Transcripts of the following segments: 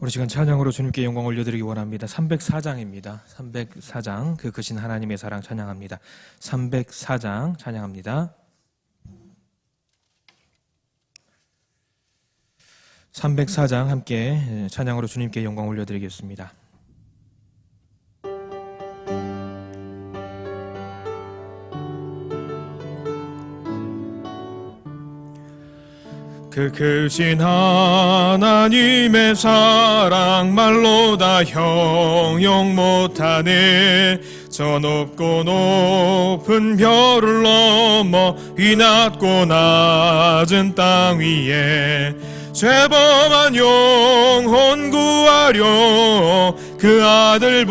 우리 시간 찬양으로 주님께 영광 올려드리기 원합니다. 304장입니다. 304장 그 크신 하나님의 사랑 찬양합니다. 304장 찬양합니다. 304장 함께 찬양으로 주님께 영광 올려드리겠습니다. 그 크신 하나님의 사랑 말로 다 형용 못하네. 저 높고 높은 별을 넘어 이 낮고 낮은 땅 위에 죄범한 영혼 구하려 그 아들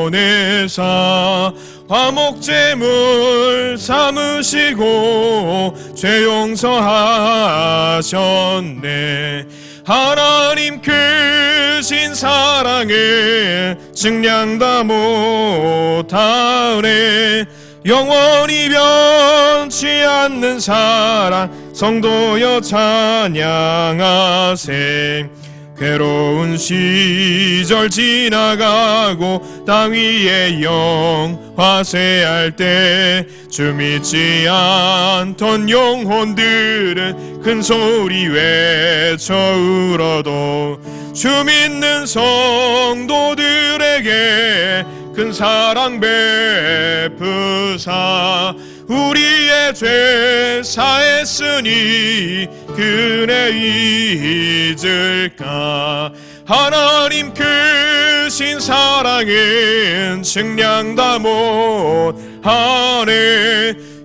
보내사 화목제물 삼으시고 죄 용서하셨네. 하나님 크신 사랑에 증량 다 못하네. 영원히 변치 않는 사랑 성도여 찬양하세. 괴로운 시절 지나가고 땅 위에 영화세할 때 주 믿지 않던 영혼들은 큰 소리 외쳐 울어도 주 믿는 성도들에게 큰 사랑 베푸사 우리의 죄 사했으니 그네 잊을까. 하나님 크신 사랑은 증량 다 못하네.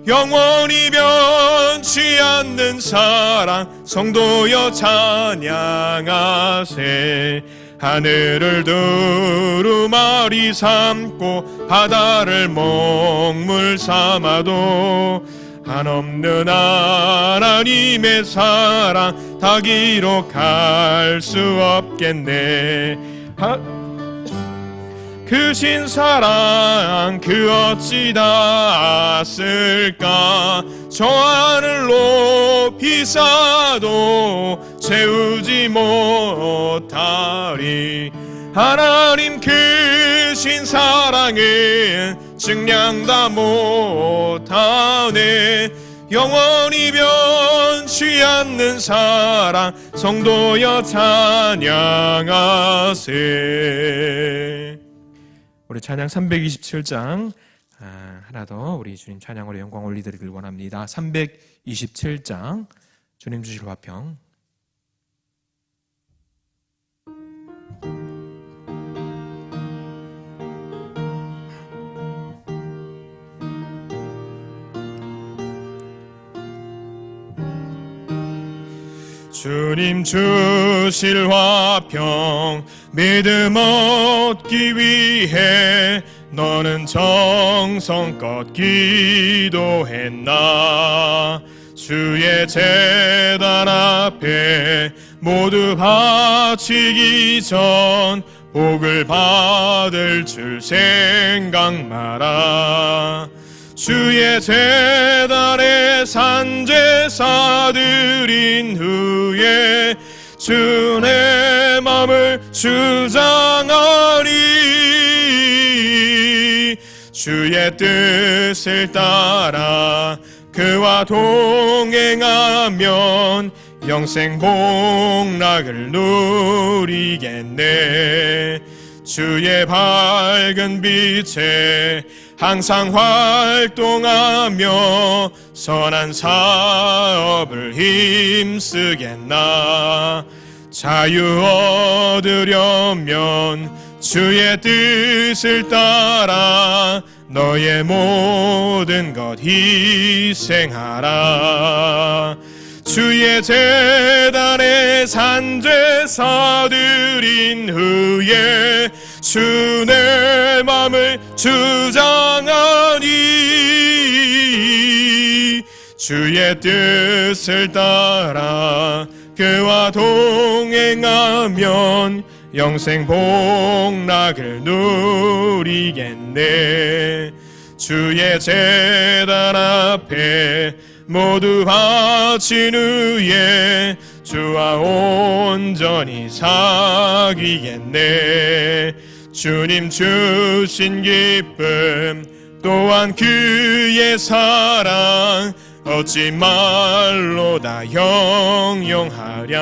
영원히 변치 않는 사랑 성도여 찬양하세. 하늘을 두루마리 삼고 바다를 먹물 삼아도 한없는 하나님의 사랑 다 기록할 수 없겠네. 크신 사랑 그 어찌 닿았을까. 저 하늘 높이 쌓아도 채우지 못하리. 하나님 크신 사랑은 증량 다 못하네. 영원히 변치 않는 사랑 성도여 찬양하세. 우리 찬양 327장 하나 더 우리 주님 찬양으로 영광 올리드리길 원합니다. 327장 주님 주실 화평. 주님 주실 화평 믿음 얻기 위해 너는 정성껏 기도했나. 주의 제단 앞에 모두 바치기 전 복을 받을 줄 생각 마라. 주의 제단에 산제사 드린 후에 주 내 맘을 주장하리. 주의 뜻을 따라 그와 동행하면 영생 복락을 누리겠네. 주의 밝은 빛에 항상 활동하며 선한 사업을 힘쓰겠나. 자유 얻으려면 주의 뜻을 따라 너의 모든 것 희생하라. 주의 제단에 산제사 드린 후에 주 내 맘을 주장하니. 주의 뜻을 따라 그와 동행하면 영생 복락을 누리겠네. 주의 제단 앞에 모두 바친 후에 주와 온전히 사귀겠네. 주님 주신 기쁨 또한 그의 사랑 어찌 말로 다 형용하랴.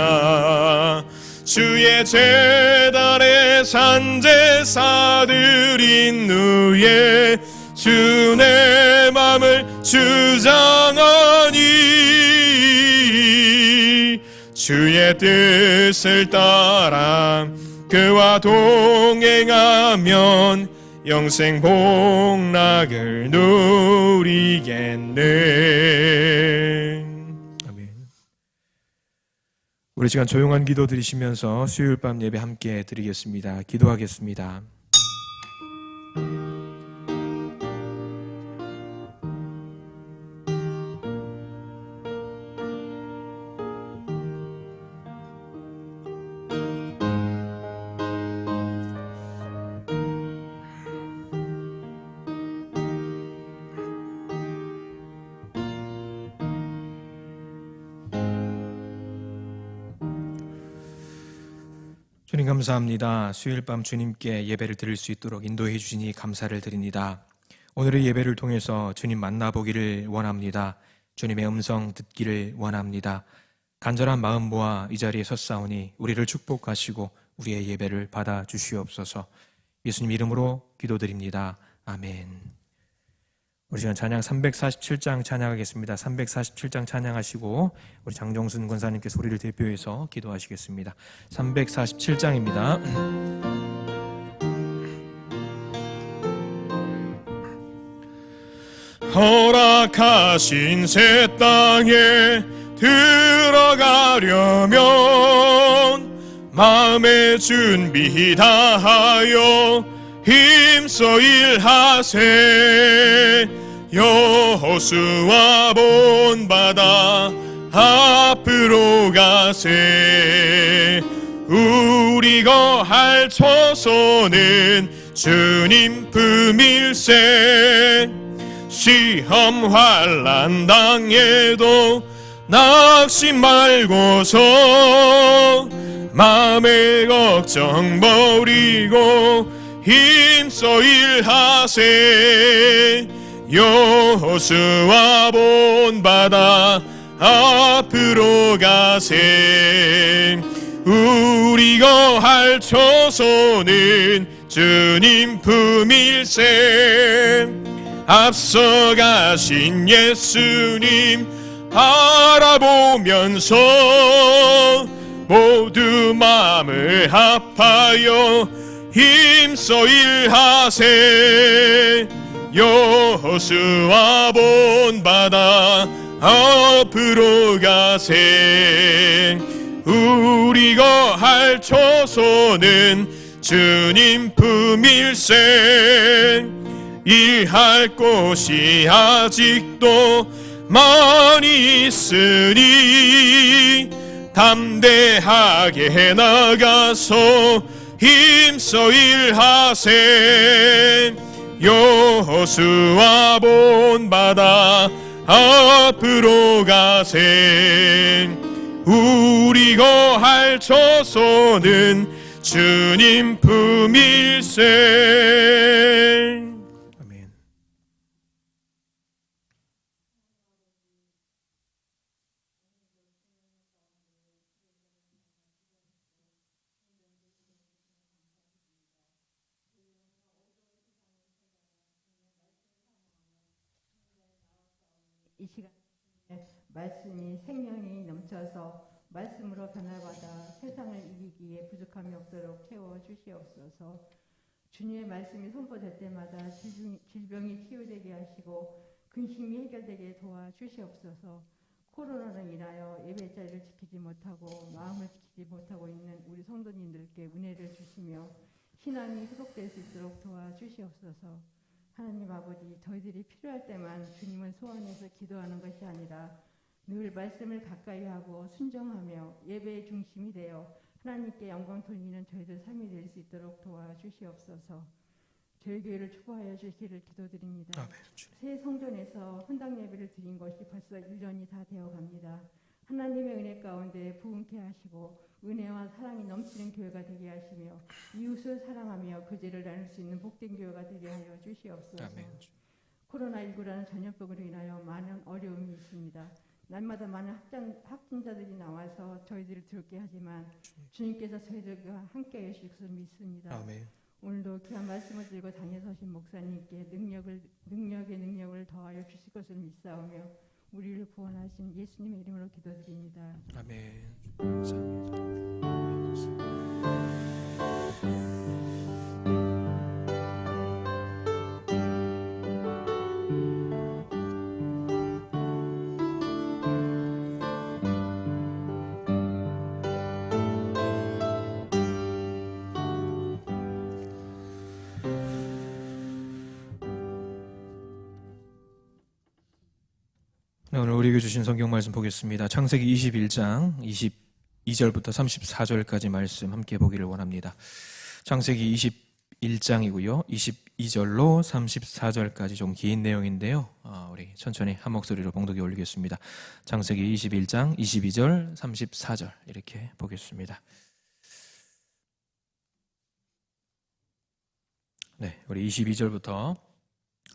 주의 제단에 산제사 드린 후에 주 내 맘을 주장하니 주의 뜻을 따라 그와 동행하면 영생 복락을 누리겠네. 아멘. 우리 시간 조용한 기도 드리시면서 수요일 밤 예배 함께 드리겠습니다. 기도하겠습니다. 주님 감사합니다. 수요일 밤 주님께 예배를 드릴 수 있도록 인도해 주시니 감사를 드립니다. 오늘의 예배를 통해서 주님 만나보기를 원합니다. 주님의 음성 듣기를 원합니다. 간절한 마음 모아 이 자리에 섰사오니 우리를 축복하시고 우리의 예배를 받아 주시옵소서. 예수님 이름으로 기도드립니다. 아멘. 우리 시간 찬양 347장 찬양하겠습니다. 347장 찬양하시고 우리 장정순 권사님께서 우리를 대표해서 기도하시겠습니다. 347장입니다. 허락하신 새 땅에 들어가려면 마음의 준비 다하여 힘써 일하세. 여호수아 본바다 앞으로 가세. 우리 거할 처소는 주님 품일세. 시험 환난 당해도 낙심 말고서 마음의 걱정 버리고 힘써 일하세. 여호수아 본바다 앞으로 가세. 우리 거할 처소는 주님 품일세. 앞서 가신 예수님 바라보면서 모두 마음을 합하여 힘써 일하세. 여호수아 본바다 앞으로 가세. 우리 거할 처소는 주님 품일세. 일할 곳이 아직도 많이 있으니 담대하게 나가서 힘써 일하세. 여호수아 본바다 앞으로 가세. 우리 거할 처소는 주님 품일세. 아멘. 이 시간에 말씀이 생명이 넘쳐서 말씀으로 변화받아 세상을 이기기에 부족함이 없도록 채워주시옵소서. 주님의 말씀이 선포될 때마다 질병이 치유되게 하시고 근심이 해결되게 도와주시옵소서. 코로나로 인하여 예배 자리를 지키지 못하고 마음을 지키지 못하고 있는 우리 성도님들께 은혜를 주시며 신앙이 회복될 수 있도록 도와주시옵소서. 하나님 아버지, 저희들이 필요할 때만 주님을 소원해서 기도하는 것이 아니라 늘 말씀을 가까이 하고 순종하며 예배의 중심이 되어 하나님께 영광 돌리는 저희들 삶이 될 수 있도록 도와주시옵소서. 저희 교회를 축복하여 주시기를 기도드립니다. 새 성전에서 헌당 예배를 드린 것이 벌써 1년이 다 되어갑니다. 하나님의 은혜 가운데 부흥케 하시고 은혜와 사랑이 넘치는 교회가 되게 하시며 이웃을 사랑하며 그제를 나눌 수 있는 복된 교회가 되게 하여 주시옵소서. 아멘. 코로나19라는 전염병으로 인하여 많은 어려움이 있습니다. 날마다 많은 확진자들이 나와서 저희들을 두렵게 하지만 주님께서 저희들과 함께 하실 것을 믿습니다. 아멘. 오늘도 귀한 말씀을 들고 당에 서신 목사님께 능력을 더하여 주실 것을 믿사오며 우리를 구원하신 예수님의 이름으로 기도드립니다. 아멘. 감사합니다. 네, 오늘 우리에게 주신 성경 말씀 보겠습니다. 창세기 21장 22절부터 34절까지 말씀 함께 보기를 원합니다. 창세기 21장이고요. 22절로 34절까지 좀 긴 내용인데요. 우리 천천히 한 목소리로 봉독에 올리겠습니다. 창세기 21장 22절 34절 이렇게 보겠습니다. 네, 우리 22절부터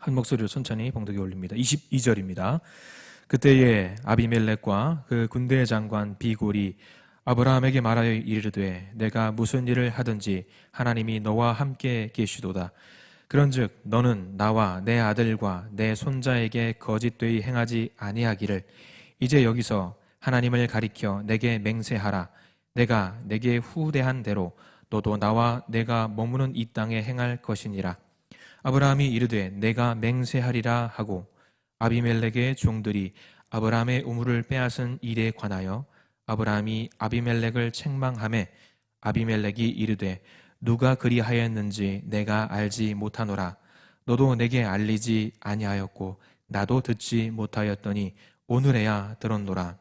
한 목소리로 천천히 봉독에 올립니다. 22절입니다. 그때에 아비멜렉과 그 군대 장관 비골이 아브라함에게 말하여 이르되 내가 무슨 일을 하든지 하나님이 너와 함께 계시도다. 그런즉 너는 나와 내 아들과 내 손자에게 거짓되이 행하지 아니하기를 이제 여기서 하나님을 가리켜 내게 맹세하라. 내가 내게 후대한 대로 너도 나와 내가 머무는 이 땅에 행할 것이니라. 아브라함이 이르되 내가 맹세하리라 하고 아비멜렉의 종들이 아브라함의 우물을 빼앗은 일에 관하여 아브라함이 아비멜렉을 책망하매 아비멜렉이 이르되 누가 그리하였는지 내가 알지 못하노라. 너도 내게 알리지 아니하였고 나도 듣지 못하였더니 오늘에야 들었노라.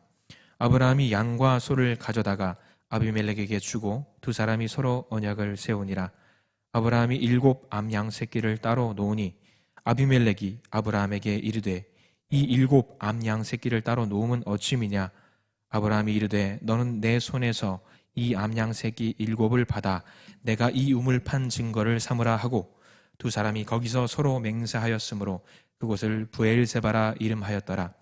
아브라함이 양과 소를 가져다가 아비멜렉에게 주고 두 사람이 서로 언약을 세우니라. 아브라함이 7 암양 새끼를 따로 놓으니 아비멜렉이 아브라함에게 이르되 이 7 암양 새끼를 따로 놓음은 어찌미냐. 아브라함이 이르되 너는 내 손에서 이 암양 새끼 7을 받아 내가 이 우물 판 증거를 삼으라 하고 두 사람이 거기서 서로 맹세하였으므로 그곳을 브엘세바라 이름하였더라.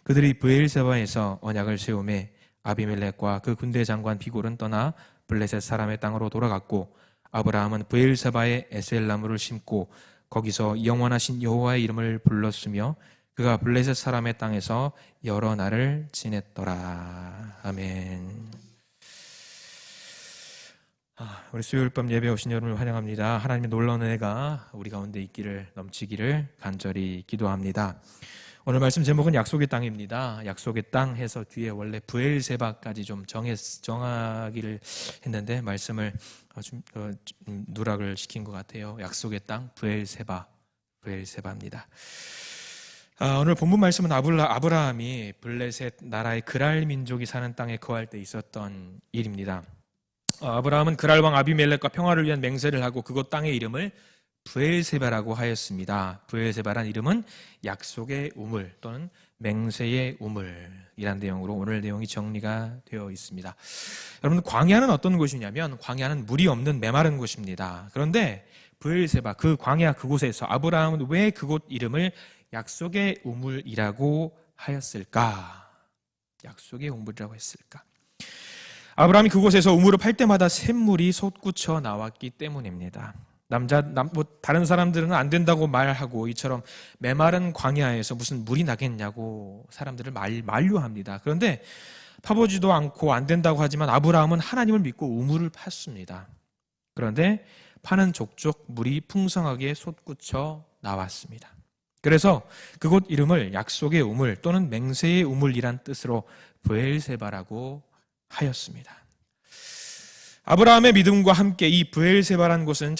그들이 브엘세바에서 언약을 세우매 아비멜렉과 그 군대 장관 비골은 떠나 블레셋 사람의 땅으로 돌아갔고 아브라함은 브엘세바에 에셀나무를 심고 거기서 영원하신 여호와의 이름을 불렀으며 그가 블레셋 사람의 땅에서 여러 날을 지냈더라. 아멘. 우리 수요일 밤 예배 오신 여러분을 환영합니다. 하나님의 놀라운 은혜가 우리 가운데 있기를 넘치기를 간절히 기도합니다. 오늘 말씀 제목은 약속의 땅입니다. 약속의 땅 해서 뒤에 원래 브엘세바까지 좀 정하기를 했는데 말씀을 좀 누락을 시킨 것 같아요. 약속의 땅 브엘세바입니다. 오늘 본문 말씀은 아브라함이 블레셋 나라의 그랄 민족이 사는 땅에 거할 때 있었던 일입니다. 아브라함은 그랄 왕 아비멜렉과 평화를 위한 맹세를 하고 그곳 땅의 이름을 브엘세바라고 하였습니다. 브엘세바란 이름은 약속의 우물 또는 맹세의 우물이란 내용으로 오늘 내용이 정리가 되어 있습니다. 여러분, 광야는 어떤 곳이냐면 광야는 물이 없는 메마른 곳입니다. 그런데 브엘세바, 그 광야 그곳에서 아브라함은 왜 그곳 이름을 약속의 우물이라고 하였을까? 약속의 우물이라고 했을까? 아브라함이 그곳에서 우물을 팔 때마다 샘물이 솟구쳐 나왔기 때문입니다. 다른 사람들은 안 된다고 말하고 이처럼 메마른 광야에서 무슨 물이 나겠냐고 사람들을 만류합니다. 그런데 파보지도 않고 안 된다고 하지만 아브라함은 하나님을 믿고 우물을 팠습니다. 그런데 파는 족족 물이 풍성하게 솟구쳐 나왔습니다. 그래서 그곳 이름을 약속의 우물 또는 맹세의 우물이란 뜻으로 브엘세바라고 하였습니다. 아브라함의 믿음과 함께 이 브엘세바라는 곳은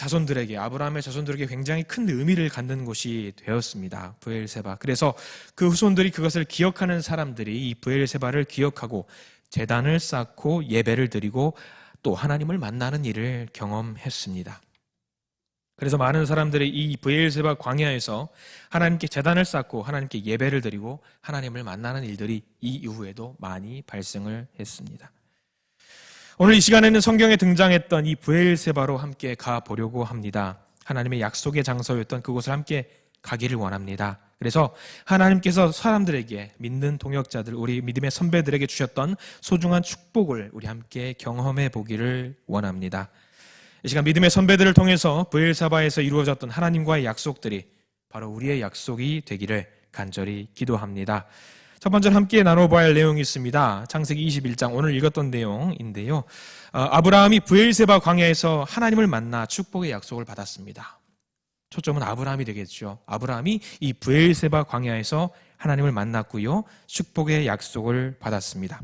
아브라함의 자손들에게 굉장히 큰 의미를 갖는 곳이 되었습니다. 브엘세바. 그래서 그 후손들이 그것을 기억하는 사람들이 이 브엘세바를 기억하고 제단을 쌓고 예배를 드리고 또 하나님을 만나는 일을 경험했습니다. 그래서 많은 사람들이 이 브엘세바 광야에서 하나님께 제단을 쌓고 하나님께 예배를 드리고 하나님을 만나는 일들이 이 이후에도 많이 발생을 했습니다. 오늘 이 시간에는 성경에 등장했던 이 브엘세바로 함께 가보려고 합니다. 하나님의 약속의 장소였던 그곳을 함께 가기를 원합니다. 그래서 하나님께서 사람들에게, 믿는 동역자들, 우리 믿음의 선배들에게 주셨던 소중한 축복을 우리 함께 경험해 보기를 원합니다. 이 시간 믿음의 선배들을 통해서 브엘사바에서 이루어졌던 하나님과의 약속들이 바로 우리의 약속이 되기를 간절히 기도합니다. 첫 번째로 함께 나눠봐야 할 내용이 있습니다. 창세기 21장 오늘 읽었던 내용인데요. 아브라함이 브엘세바 광야에서 하나님을 만나 축복의 약속을 받았습니다. 초점은 아브라함이 되겠죠. 아브라함이 이 브엘세바 광야에서 하나님을 만났고요, 축복의 약속을 받았습니다.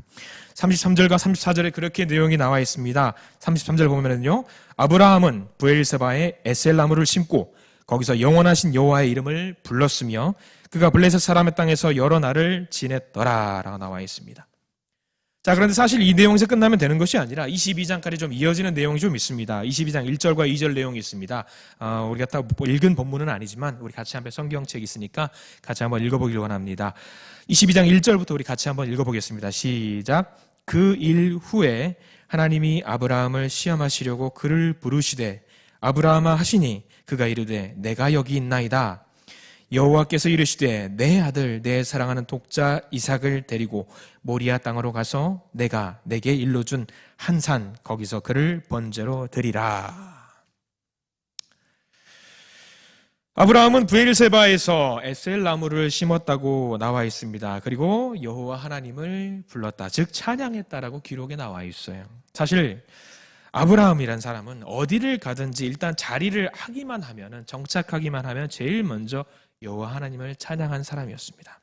33절과 34절에 그렇게 내용이 나와 있습니다. 33절 보면은요, 아브라함은 브엘세바에 에셀나무를 심고 거기서 영원하신 여호와의 이름을 불렀으며 그가 블레셋 사람의 땅에서 여러 날을 지냈더라 라고 나와 있습니다. 자, 그런데 사실 이 내용에서 끝나면 되는 것이 아니라 22장까지 좀 이어지는 내용이 좀 있습니다. 22장 1절과 2절 내용이 있습니다. 우리가 다 읽은 본문은 아니지만 우리 같이 한번 성경책이 있으니까 같이 한번 읽어보길 원합니다. 22장 1절부터 우리 같이 한번 읽어보겠습니다. 시작. 그 일 후에 하나님이 아브라함을 시험하시려고 그를 부르시되 아브라함아 하시니 그가 이르되 내가 여기 있나이다. 여호와께서 이르시되 내 아들 내 사랑하는 독자 이삭을 데리고 모리아 땅으로 가서 내가 내게 일러준 한 산 거기서 그를 번제로 드리라. 아브라함은 브엘세바에서 에셀 나무를 심었다고 나와 있습니다. 그리고 여호와 하나님을 불렀다, 즉 찬양했다라고 기록에 나와 있어요. 사실 아브라함이란 사람은 어디를 가든지 일단 자리를 하기만 하면은, 정착하기만 하면 제일 먼저 여호와 하나님을 찬양한 사람이었습니다.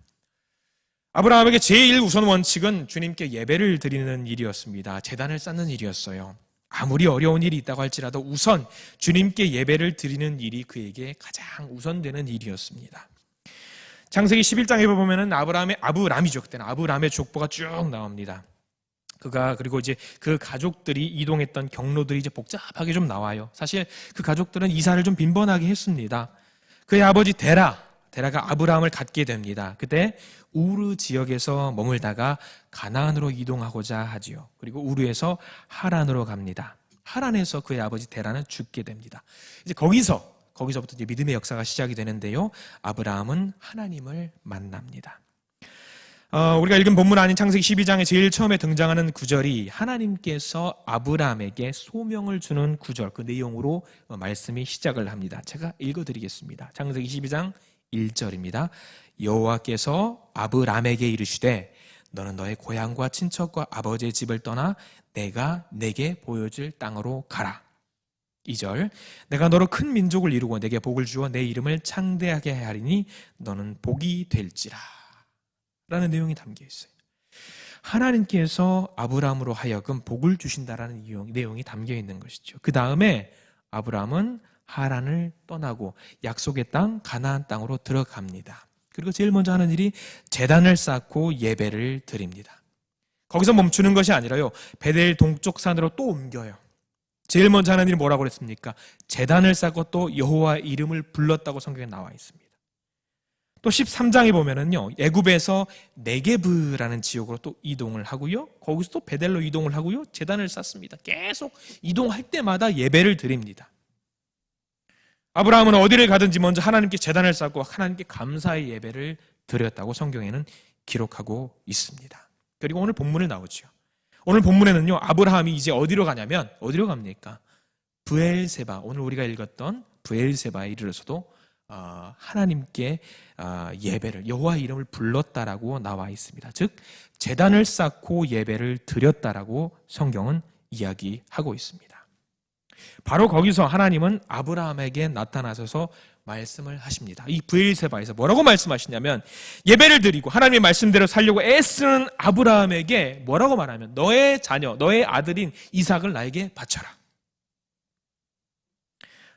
아브라함에게 제일 우선 원칙은 주님께 예배를 드리는 일이었습니다. 제단을 쌓는 일이었어요. 아무리 어려운 일이 있다고 할지라도 우선 주님께 예배를 드리는 일이 그에게 가장 우선되는 일이었습니다. 창세기 11장에 보면은 아브람이죠. 그때는 아브람의 족보가 쭉 나옵니다. 그리고 이제 그 가족들이 이동했던 경로들이 이제 복잡하게 좀 나와요. 사실 그 가족들은 이사를 좀 빈번하게 했습니다. 그의 아버지 데라가 아브라함을 갖게 됩니다. 그때 우르 지역에서 머물다가 가나안으로 이동하고자 하지요. 그리고 우르에서 하란으로 갑니다. 하란에서 그의 아버지 데라는 죽게 됩니다. 이제 거기서부터 이제 믿음의 역사가 시작이 되는데요. 아브라함은 하나님을 만납니다. 우리가 읽은 본문 아닌 창세기 12장에 제일 처음에 등장하는 구절이 하나님께서 아브라함에게 소명을 주는 구절, 그 내용으로 말씀이 시작을 합니다. 제가 읽어드리겠습니다. 창세기 12장 1절입니다. 여호와께서 아브라함에게 이르시되 너는 너의 고향과 친척과 아버지의 집을 떠나 내가 내게 보여줄 땅으로 가라. 2절, 내가 너로 큰 민족을 이루고 내게 복을 주어 내 이름을 창대하게 하리니 너는 복이 될지라 라는 내용이 담겨 있어요. 하나님께서 아브라함으로 하여금 복을 주신다라는 내용이 담겨 있는 것이죠. 그 다음에 아브라함은 하란을 떠나고 약속의 땅 가나안 땅으로 들어갑니다. 그리고 제일 먼저 하는 일이 제단을 쌓고 예배를 드립니다. 거기서 멈추는 것이 아니라요, 베델 동쪽 산으로 또 옮겨요. 제일 먼저 하는 일이 뭐라고 그랬습니까? 제단을 쌓고 또 여호와 이름을 불렀다고 성경에 나와 있습니다. 또 13장에 보면은요, 애굽에서 네게브라는 지역으로 또 이동을 하고요, 거기서 또 베델로 이동을 하고요, 제단을 쌓습니다. 계속 이동할 때마다 예배를 드립니다. 아브라함은 어디를 가든지 먼저 하나님께 제단을 쌓고 하나님께 감사의 예배를 드렸다고 성경에는 기록하고 있습니다. 그리고 오늘 본문에 나오죠. 오늘 본문에는요, 아브라함이 이제 어디로 갑니까? 브엘세바, 오늘 우리가 읽었던 브엘세바에 이르러서도 하나님께 예배를, 여호와 이름을 불렀다라고 나와 있습니다. 즉 제단을 쌓고 예배를 드렸다라고 성경은 이야기하고 있습니다. 바로 거기서 하나님은 아브라함에게 나타나셔서 말씀을 하십니다. 이 브엘세바에서 뭐라고 말씀하시냐면, 예배를 드리고 하나님의 말씀대로 살려고 애쓰는 아브라함에게 뭐라고 말하면, 너의 자녀, 너의 아들인 이삭을 나에게 바쳐라.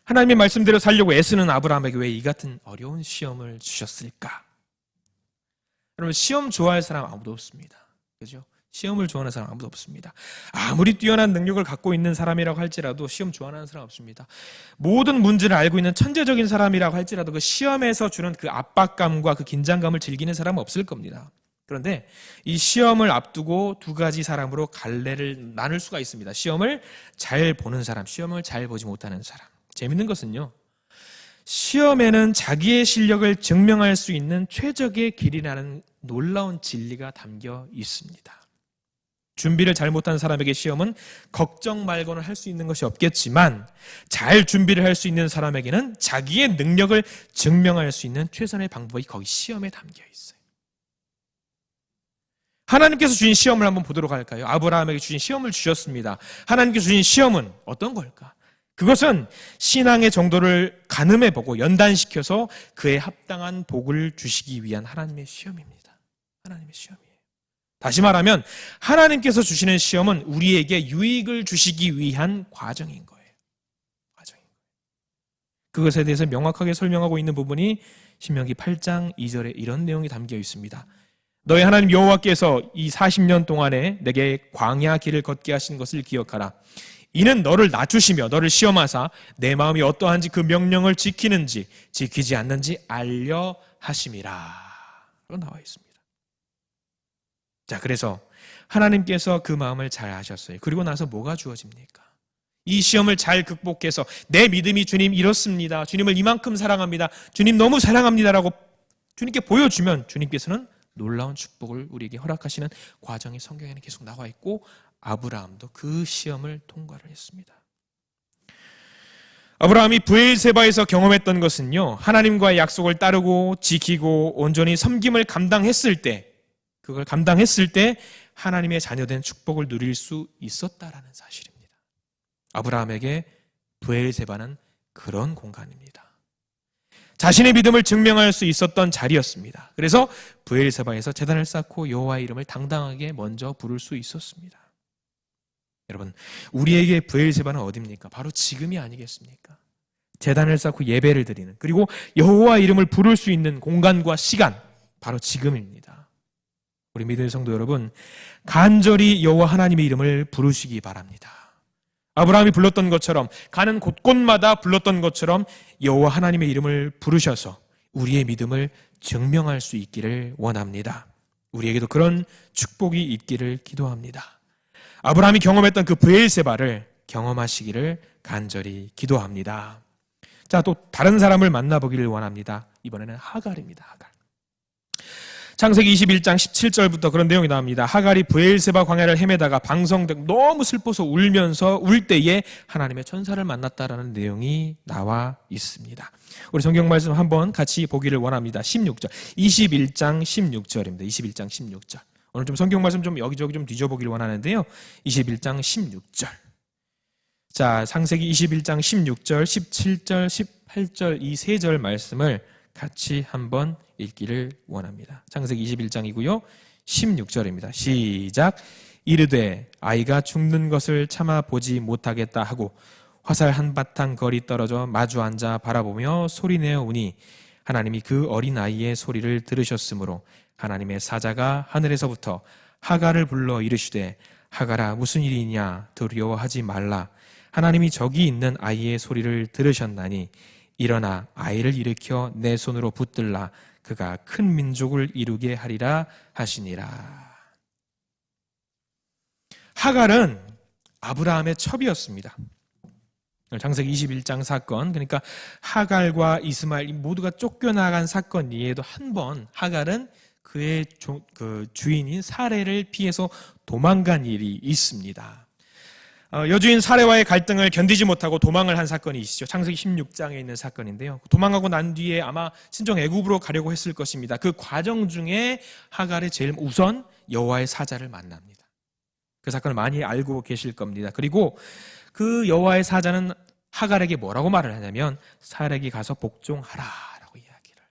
하나님의 말씀대로 살려고 애쓰는 아브라함에게 왜 이 같은 어려운 시험을 주셨을까? 여러분, 시험 좋아할 사람 아무도 없습니다. 그죠? 시험을 좋아하는 사람 아무도 없습니다. 아무리 뛰어난 능력을 갖고 있는 사람이라고 할지라도 시험 좋아하는 사람 없습니다. 모든 문제를 알고 있는 천재적인 사람이라고 할지라도 그 시험에서 주는 그 압박감과 그 긴장감을 즐기는 사람은 없을 겁니다. 그런데 이 시험을 앞두고 두 가지 사람으로 갈래를 나눌 수가 있습니다. 시험을 잘 보는 사람, 시험을 잘 보지 못하는 사람. 재밌는 것은요, 시험에는 자기의 실력을 증명할 수 있는 최적의 길이라는 놀라운 진리가 담겨 있습니다. 준비를 잘못한 사람에게 시험은 걱정 말고는 할 수 있는 것이 없겠지만, 잘 준비를 할 수 있는 사람에게는 자기의 능력을 증명할 수 있는 최선의 방법이 거기 시험에 담겨 있어요. 하나님께서 주신 시험을 한번 보도록 할까요? 아브라함에게 주신 시험을 주셨습니다. 하나님께서 주신 시험은 어떤 걸까? 그것은 신앙의 정도를 가늠해보고 연단시켜서 그에 합당한 복을 주시기 위한 하나님의 시험입니다. 하나님의 시험이에요. 다시 말하면 하나님께서 주시는 시험은 우리에게 유익을 주시기 위한 과정인 거예요. 그것에 대해서 명확하게 설명하고 있는 부분이 신명기 8장 2절에 이런 내용이 담겨 있습니다. 너희 하나님 여호와께서 이 40년 동안에 내게 광야 길을 걷게 하신 것을 기억하라. 이는 너를 낮추시며 너를 시험하사 내 마음이 어떠한지 그 명령을 지키는지 지키지 않는지 알려 하심이라. 라고 나와 있습니다. 자, 그래서 하나님께서 그 마음을 잘 아셨어요. 그리고 나서 뭐가 주어집니까? 이 시험을 잘 극복해서 내 믿음이 주님 이렇습니다. 주님을 이만큼 사랑합니다. 주님 너무 사랑합니다라고 주님께 보여주면 주님께서는 놀라운 축복을 우리에게 허락하시는 과정이 성경에는 계속 나와 있고, 아브라함도 그 시험을 통과를 했습니다. 아브라함이 브엘세바에서 경험했던 것은요, 하나님과의 약속을 따르고 지키고 온전히 섬김을 그걸 감당했을 때 하나님의 자녀된 축복을 누릴 수 있었다라는 사실입니다. 아브라함에게 브엘세바는 그런 공간입니다. 자신의 믿음을 증명할 수 있었던 자리였습니다. 그래서 브엘세바에서 제단을 쌓고 여호와의 이름을 당당하게 먼저 부를 수 있었습니다. 여러분, 우리에게 브엘세바는 어디입니까? 바로 지금이 아니겠습니까? 제단을 쌓고 예배를 드리는, 그리고 여호와의 이름을 부를 수 있는 공간과 시간, 바로 지금입니다. 우리 믿음의 성도 여러분, 간절히 여호와 하나님의 이름을 부르시기 바랍니다. 아브라함이 불렀던 것처럼, 가는 곳곳마다 불렀던 것처럼 여호와 하나님의 이름을 부르셔서 우리의 믿음을 증명할 수 있기를 원합니다. 우리에게도 그런 축복이 있기를 기도합니다. 아브라함이 경험했던 그 브엘세바를 경험하시기를 간절히 기도합니다. 자, 또 다른 사람을 만나보기를 원합니다. 이번에는 하갈입니다. 하갈. 창세기 21장 17절부터 그런 내용이 나옵니다. 하갈이 브엘세바 광야를 헤매다가 방성되고 너무 슬퍼서 울면서 울 때에 하나님의 천사를 만났다라는 내용이 나와 있습니다. 우리 성경 말씀 한번 같이 보기를 원합니다. 16절, 21장 16절입니다. 21장 16절. 오늘 좀 성경 말씀 좀 여기저기 좀 뒤져보기를 원하는데요. 21장 16절. 자, 창세기 21장 16절, 17절, 18절 이 세 절 말씀을 같이 한번 읽기를 원합니다. 창세기 21장이고요. 16절입니다. 시작. 이르되 아이가 죽는 것을 참아 보지 못하겠다 하고 화살 한바탕 거리 떨어져 마주 앉아 바라보며 소리내어 우니 하나님이 그 어린 아이의 소리를 들으셨으므로 하나님의 사자가 하늘에서부터 하갈을 불러 이르시되 하갈아 무슨 일이냐 두려워하지 말라. 하나님이 저기 있는 아이의 소리를 들으셨나니 일어나 아이를 일으켜 내 손으로 붙들라. 그가 큰 민족을 이루게 하리라 하시니라. 하갈은 아브라함의 첩이었습니다. 창세기 21장 사건, 그러니까 하갈과 이스마엘 모두가 쫓겨나간 사건 이외에도 한 번 하갈은 그의 주인인 사레를 피해서 도망간 일이 있습니다. 여주인 사레와의 갈등을 견디지 못하고 도망을 한 사건이 있죠. 창세기 16장에 있는 사건인데요. 도망하고 난 뒤에 아마 친정 애굽으로 가려고 했을 것입니다. 그 과정 중에 하갈이 제일 우선 여호와의 사자를 만납니다. 그 사건을 많이 알고 계실 겁니다. 그리고 그 여호와의 사자는 하갈에게 뭐라고 말을 하냐면 사레에게 가서 복종하라라고 이야기를 해요.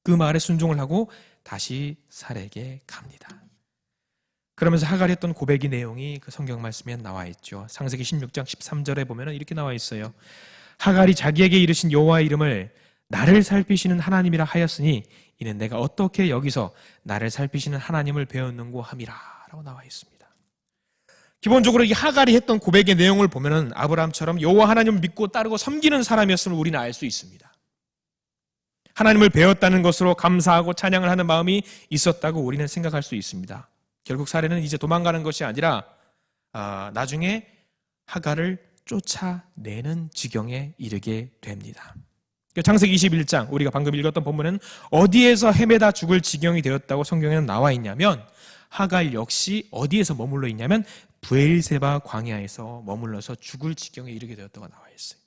그 말에 순종을 하고 다시 사레에게 갑니다. 그러면서 하갈이 했던 고백의 내용이 그 성경 말씀에 나와 있죠. 창세기 16장 13절에 보면 이렇게 나와 있어요. 하갈이 자기에게 이르신 여호와의 이름을 나를 살피시는 하나님이라 하였으니 이는 내가 어떻게 여기서 나를 살피시는 하나님을 배웠는고 함이라 라고 나와 있습니다. 기본적으로 이 하갈이 했던 고백의 내용을 보면은 아브라함처럼 여호와 하나님을 믿고 따르고 섬기는 사람이었음을 우리는 알 수 있습니다. 하나님을 배웠다는 것으로 감사하고 찬양을 하는 마음이 있었다고 우리는 생각할 수 있습니다. 결국 사례는 이제 도망가는 것이 아니라 나중에 하갈을 쫓아내는 지경에 이르게 됩니다. 창세기 21장 우리가 방금 읽었던 본문은 어디에서 헤매다 죽을 지경이 되었다고 성경에는 나와 있냐면 하갈 역시 어디에서 머물러 있냐면 브엘세바 광야에서 머물러서 죽을 지경에 이르게 되었다고 나와 있어요.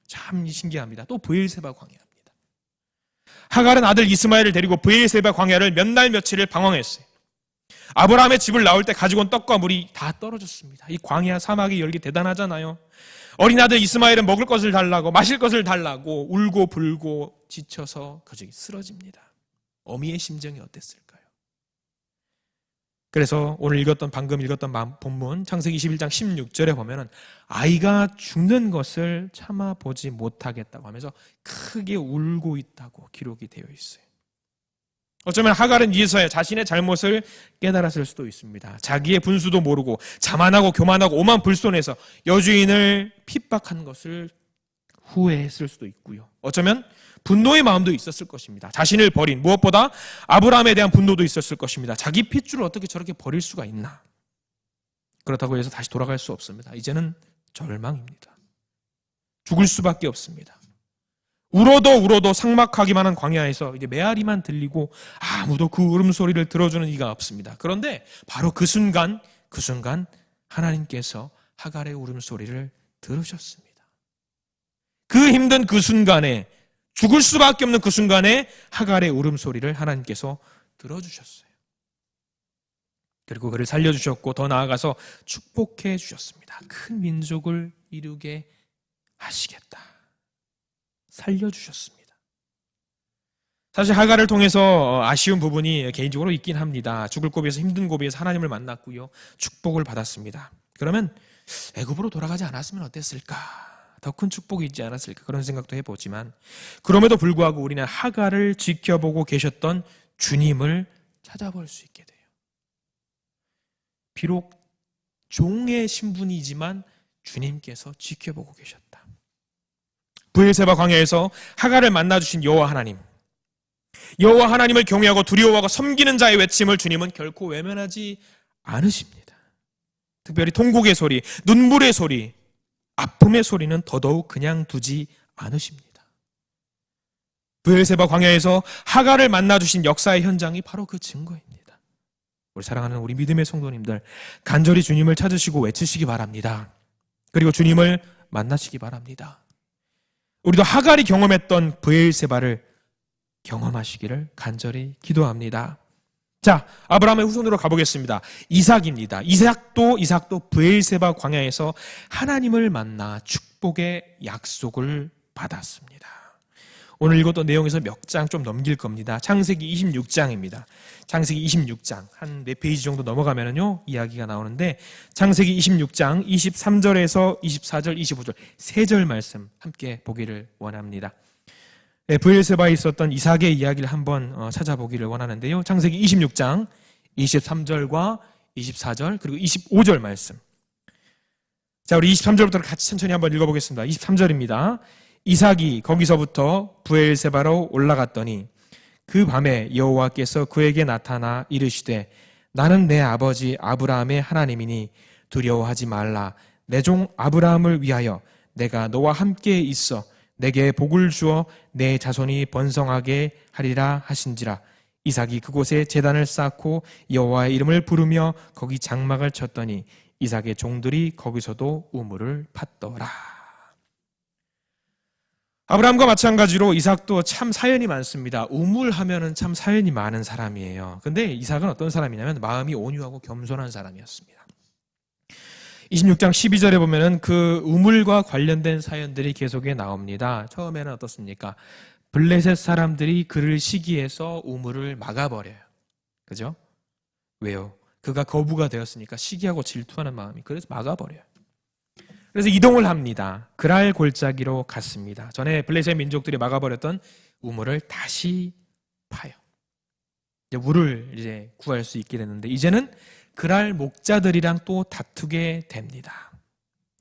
참 신기합니다. 또 브엘세바 광야입니다. 하갈은 아들 이스마엘을 데리고 브엘세바 광야를 몇 날 며칠을 방황했어요. 아브라함의 집을 나올 때 가지고 온 떡과 물이 다 떨어졌습니다. 이 광야 사막의 열기 대단하잖아요. 어린 아들 이스마엘은 먹을 것을 달라고 마실 것을 달라고 울고 불고 지쳐서 거저기 쓰러집니다. 어미의 심정이 어땠을까요? 그래서 오늘 방금 읽었던 본문 창세기 21장 16절에 보면은 아이가 죽는 것을 참아보지 못하겠다고 하면서 크게 울고 있다고 기록이 되어 있어요. 어쩌면 하갈은 이제서야 자신의 잘못을 깨달았을 수도 있습니다. 자기의 분수도 모르고 자만하고 교만하고 오만 불손해서 여주인을 핍박한 것을 후회했을 수도 있고요. 어쩌면 분노의 마음도 있었을 것입니다. 자신을 버린, 무엇보다 아브라함에 대한 분노도 있었을 것입니다. 자기 핏줄을 어떻게 저렇게 버릴 수가 있나? 그렇다고 해서 다시 돌아갈 수 없습니다. 이제는 절망입니다. 죽을 수밖에 없습니다. 울어도 삭막하기만 한 광야에서 이제 메아리만 들리고 아무도 그 울음소리를 들어주는 이가 없습니다. 그런데 바로 그 순간 하나님께서 하갈의 울음소리를 들으셨습니다. 그 힘든 그 순간에, 죽을 수밖에 없는 그 순간에 하갈의 울음소리를 하나님께서 들어주셨어요. 그리고 그를 살려주셨고 더 나아가서 축복해 주셨습니다. 큰 민족을 이루게 하시겠다. 살려주셨습니다. 사실 하갈을 통해서 아쉬운 부분이 개인적으로 있긴 합니다. 죽을 고비에서 힘든 고비에서 하나님을 만났고요. 축복을 받았습니다. 그러면 애굽으로 돌아가지 않았으면 어땠을까? 더 큰 축복이 있지 않았을까? 그런 생각도 해보지만 그럼에도 불구하고 우리는 하갈을 지켜보고 계셨던 주님을 찾아볼 수 있게 돼요. 비록 종의 신분이지만 주님께서 지켜보고 계셨다. 브엘세바 광야에서 하갈을 만나주신 여호와 하나님, 여호와 하나님을 경외하고 두려워하고 섬기는 자의 외침을 주님은 결코 외면하지 않으십니다. 특별히 통곡의 소리, 눈물의 소리, 아픔의 소리는 더더욱 그냥 두지 않으십니다. 브엘세바 광야에서 하갈을 만나주신 역사의 현장이 바로 그 증거입니다. 우리 사랑하는 우리 믿음의 성도님들, 간절히 주님을 찾으시고 외치시기 바랍니다. 그리고 주님을 만나시기 바랍니다. 우리도 하갈이 경험했던 브엘세바를 경험하시기를 간절히 기도합니다. 자, 아브라함의 후손으로 가보겠습니다. 이삭입니다. 이삭도 브엘세바 광야에서 하나님을 만나 축복의 약속을 받았습니다. 오늘 읽었던 내용에서 몇 장 좀 넘길 겁니다. 창세기 26장입니다. 창세기 26장 한 4페이지 정도 넘어가면은요 이야기가 나오는데 창세기 26장 23절에서 24절, 25절 3절 말씀 함께 보기를 원합니다. 브엘세바에 있었던 이삭의 이야기를 한번 찾아보기를 원하는데요. 창세기 26장 23절과 24절 그리고 25절 말씀. 자, 우리 23절부터 같이 천천히 한번 읽어보겠습니다. 23절입니다. 이삭이 거기서부터 브엘세바로 올라갔더니 그 밤에 여호와께서 그에게 나타나 이르시되 나는 내 아버지 아브라함의 하나님이니 두려워하지 말라. 내 종 아브라함을 위하여 내가 너와 함께 있어 내게 복을 주어 내 자손이 번성하게 하리라 하신지라. 이삭이 그곳에 제단을 쌓고 여호와의 이름을 부르며 거기 장막을 쳤더니 이삭의 종들이 거기서도 우물을 팠더라. 아브라함과 마찬가지로 이삭도 참 사연이 많습니다. 우물하면은 참 사연이 많은 사람이에요. 근데 이삭은 어떤 사람이냐면 마음이 온유하고 겸손한 사람이었습니다. 26장 12절에 보면은 그 우물과 관련된 사연들이 계속에 나옵니다. 처음에는 어떻습니까? 블레셋 사람들이 그를 시기해서 우물을 막아버려요. 그죠? 왜요? 그가 거부가 되었으니까 시기하고 질투하는 마음이 그래서 막아버려요. 그래서 이동을 합니다. 그랄 골짜기로 갔습니다. 전에 블레셋 민족들이 막아버렸던 우물을 다시 파요. 이제 물을 이제 구할 수 있게 됐는데 이제는 그랄 목자들이랑 또 다투게 됩니다.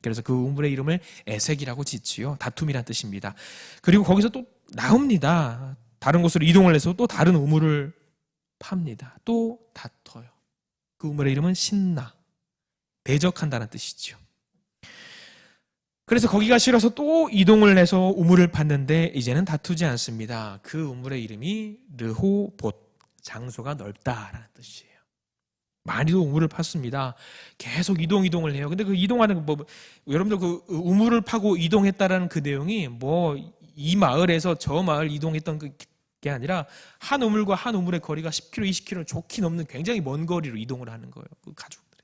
그래서 그 우물의 이름을 에색이라고 짓지요. 다툼이란 뜻입니다. 그리고 거기서 또 나옵니다. 다른 곳으로 이동을 해서 또 다른 우물을 팝니다. 또 다퉈요. 그 우물의 이름은 신나, 대적한다는 뜻이죠. 그래서 거기가 싫어서 또 이동을 해서 우물을 팠는데 이제는 다투지 않습니다. 그 우물의 이름이 르호봇, 장소가 넓다라는 뜻이에요. 많이도 우물을 팠습니다. 계속 이동을 해요. 근데 그 이동하는 여러분들 그 우물을 파고 이동했다라는 그 내용이 이 마을에서 저 마을 이동했던 게 아니라 한 우물과 한 우물의 거리가 10km, 20km 좋게 넘는 굉장히 먼 거리로 이동을 하는 거예요. 그 가족들이.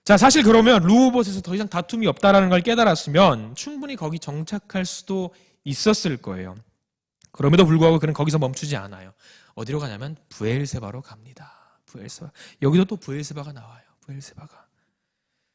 자, 사실 그러면 르호봇에서 더 이상 다툼이 없다라는 걸 깨달았으면 충분히 거기 정착할 수도 있었을 거예요. 그럼에도 불구하고 그는 거기서 멈추지 않아요. 어디로 가냐면 브엘세바로 갑니다. 브엘세바. 여기도 또 브엘세바가 나와요. 브엘세바가.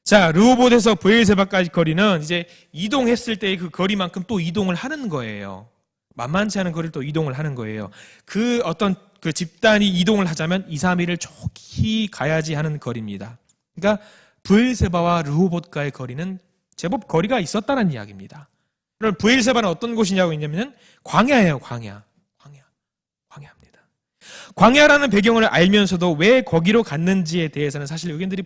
자, 르호봇에서 브엘세바까지 거리는 이제 이동했을 때의 그 거리만큼 또 이동을 하는 거예요. 만만치 않은 거리를 또 이동을 하는 거예요. 그 어떤 그 집단이 이동을 하자면 2, 3일을 좋게 가야지 하는 거리입니다. 그러니까 브엘세바와 르호봇과의 거리는 제법 거리가 있었다는 이야기입니다. 그럼 브엘세바는 어떤 곳이냐고 했냐면 광야예요. 광야입니다. 광야라는 배경을 알면서도 왜 거기로 갔는지에 대해서는 사실 의견들이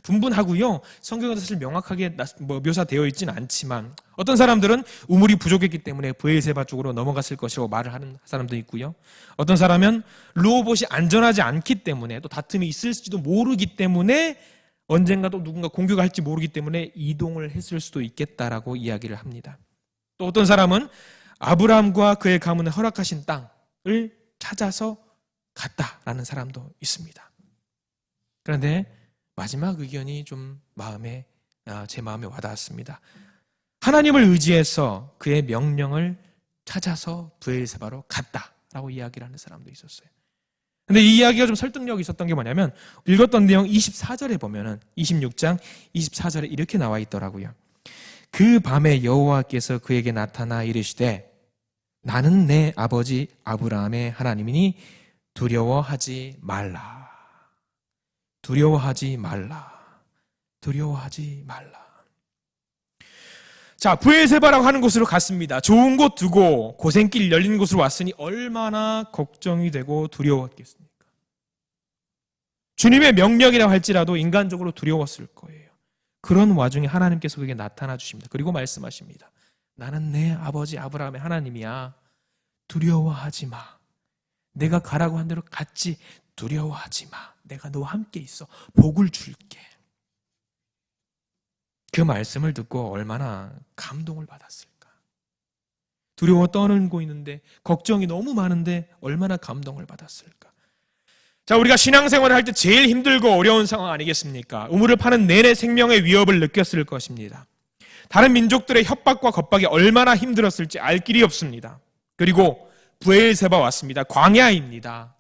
분분하고요. 성경에서 사실 명확하게 묘사되어 있지는 않지만 어떤 사람들은 우물이 부족했기 때문에 브엘세바 쪽으로 넘어갔을 것이라고 말을 하는 사람도 있고요. 어떤 사람은 르호봇이 안전하지 않기 때문에 또 다툼이 있을지도 모르기 때문에 언젠가 또 누군가 공격을 할지 모르기 때문에 이동을 했을 수도 있겠다라고 이야기를 합니다. 또 어떤 사람은 아브라함과 그의 가문에 허락하신 땅을 찾아서 갔다라는 사람도 있습니다. 그런데 마지막 의견이 좀 제 마음에 와닿았습니다. 하나님을 의지해서 그의 명령을 찾아서 브엘세바로 갔다라고 이야기를 하는 사람도 있었어요. 근데 이 이야기가 좀 설득력이 있었던 게 뭐냐면 읽었던 내용 24절에 보면은 26장 24절에 이렇게 나와 있더라고요. 그 밤에 여호와께서 그에게 나타나 이르시되 나는 내 아버지 아브라함의 하나님이니 두려워하지 말라. 두려워하지 말라. 두려워하지 말라. 자, 브엘세바라고 하는 곳으로 갔습니다. 좋은 곳 두고 고생길 열린 곳으로 왔으니 얼마나 걱정이 되고 두려웠겠습니까? 주님의 명령이라고 할지라도 인간적으로 두려웠을 거예요. 그런 와중에 하나님께서 그에게 나타나 주십니다. 그리고 말씀하십니다. 나는 내 아버지 아브라함의 하나님이야. 두려워하지 마. 내가 가라고 한 대로 갔지. 두려워하지 마. 내가 너와 함께 있어. 복을 줄게. 그 말씀을 듣고 얼마나 감동을 받았을까. 두려워 떠는고 있는데 걱정이 너무 많은데 얼마나 감동을 받았을까. 자, 우리가 신앙생활을 할 때 제일 힘들고 어려운 상황 아니겠습니까? 우물을 파는 내내 생명의 위협을 느꼈을 것입니다. 다른 민족들의 협박과 겁박이 얼마나 힘들었을지 알 길이 없습니다. 그리고 브엘세바 왔습니다. 광야입니다.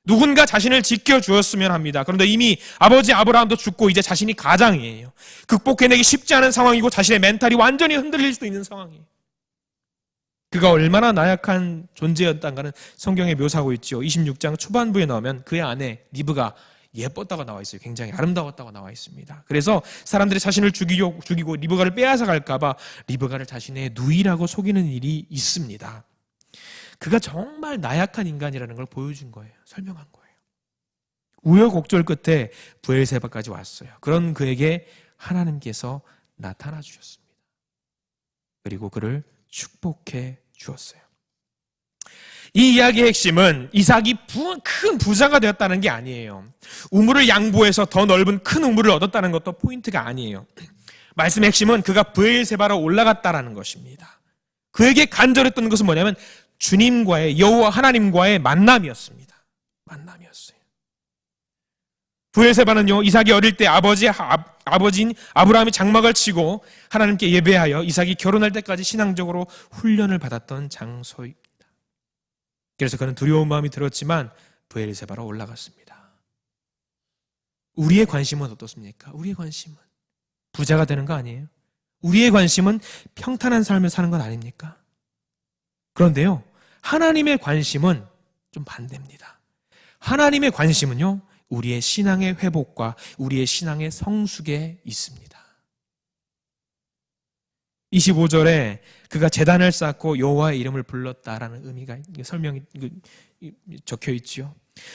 누군가 자신을 지켜주었으면 합니다. 그런데 이미 아버지 아브라함도 죽고 이제 자신이 가장이에요. 극복해내기 쉽지 않은 상황이고 자신의 멘탈이 완전히 흔들릴 수도 있는 상황이에요. 그가 얼마나 나약한 존재였던가는 성경에 묘사하고 있죠. 26장 초반부에 나오면 그의 아내 리브가 예뻤다고 나와 있어요. 굉장히 아름다웠다고 나와 있습니다. 그래서 사람들이 자신을 죽이고 리브가를 빼앗아 갈까 봐 리브가를 자신의 누이라고 속이는 일이 있습니다. 그가 정말 나약한 인간이라는 걸 보여준 거예요. 설명한 거예요. 우여곡절 끝에 브엘세바까지 왔어요. 그런 그에게 하나님께서 나타나 주셨습니다. 그리고 그를 축복해 주었어요. 이 이야기의 핵심은 이삭이 큰 부자가 되었다는 게 아니에요. 우물을 양보해서 더 넓은 큰 우물을 얻었다는 것도 포인트가 아니에요. 말씀의 핵심은 그가 브엘세바로 올라갔다라는 것입니다. 그에게 간절했던 것은 뭐냐면 주님과의 여호와 하나님과의 만남이었습니다. 만남이었어요. 브엘세바는요, 이삭이 어릴 때 아버지인 아브라함이 장막을 치고 하나님께 예배하여 이삭이 결혼할 때까지 신앙적으로 훈련을 받았던 장소입니다. 그래서 그는 두려운 마음이 들었지만 브엘세바로 올라갔습니다. 우리의 관심은 어떻습니까? 우리의 관심은 부자가 되는 거 아니에요? 우리의 관심은 평탄한 삶을 사는 것 아닙니까? 그런데요, 하나님의 관심은 좀 반대입니다. 하나님의 관심은요, 우리의 신앙의 회복과 우리의 신앙의 성숙에 있습니다. 25절에 그가 제단을 쌓고 여호와의 이름을 불렀다라는 의미가 설명이 적혀 있지요.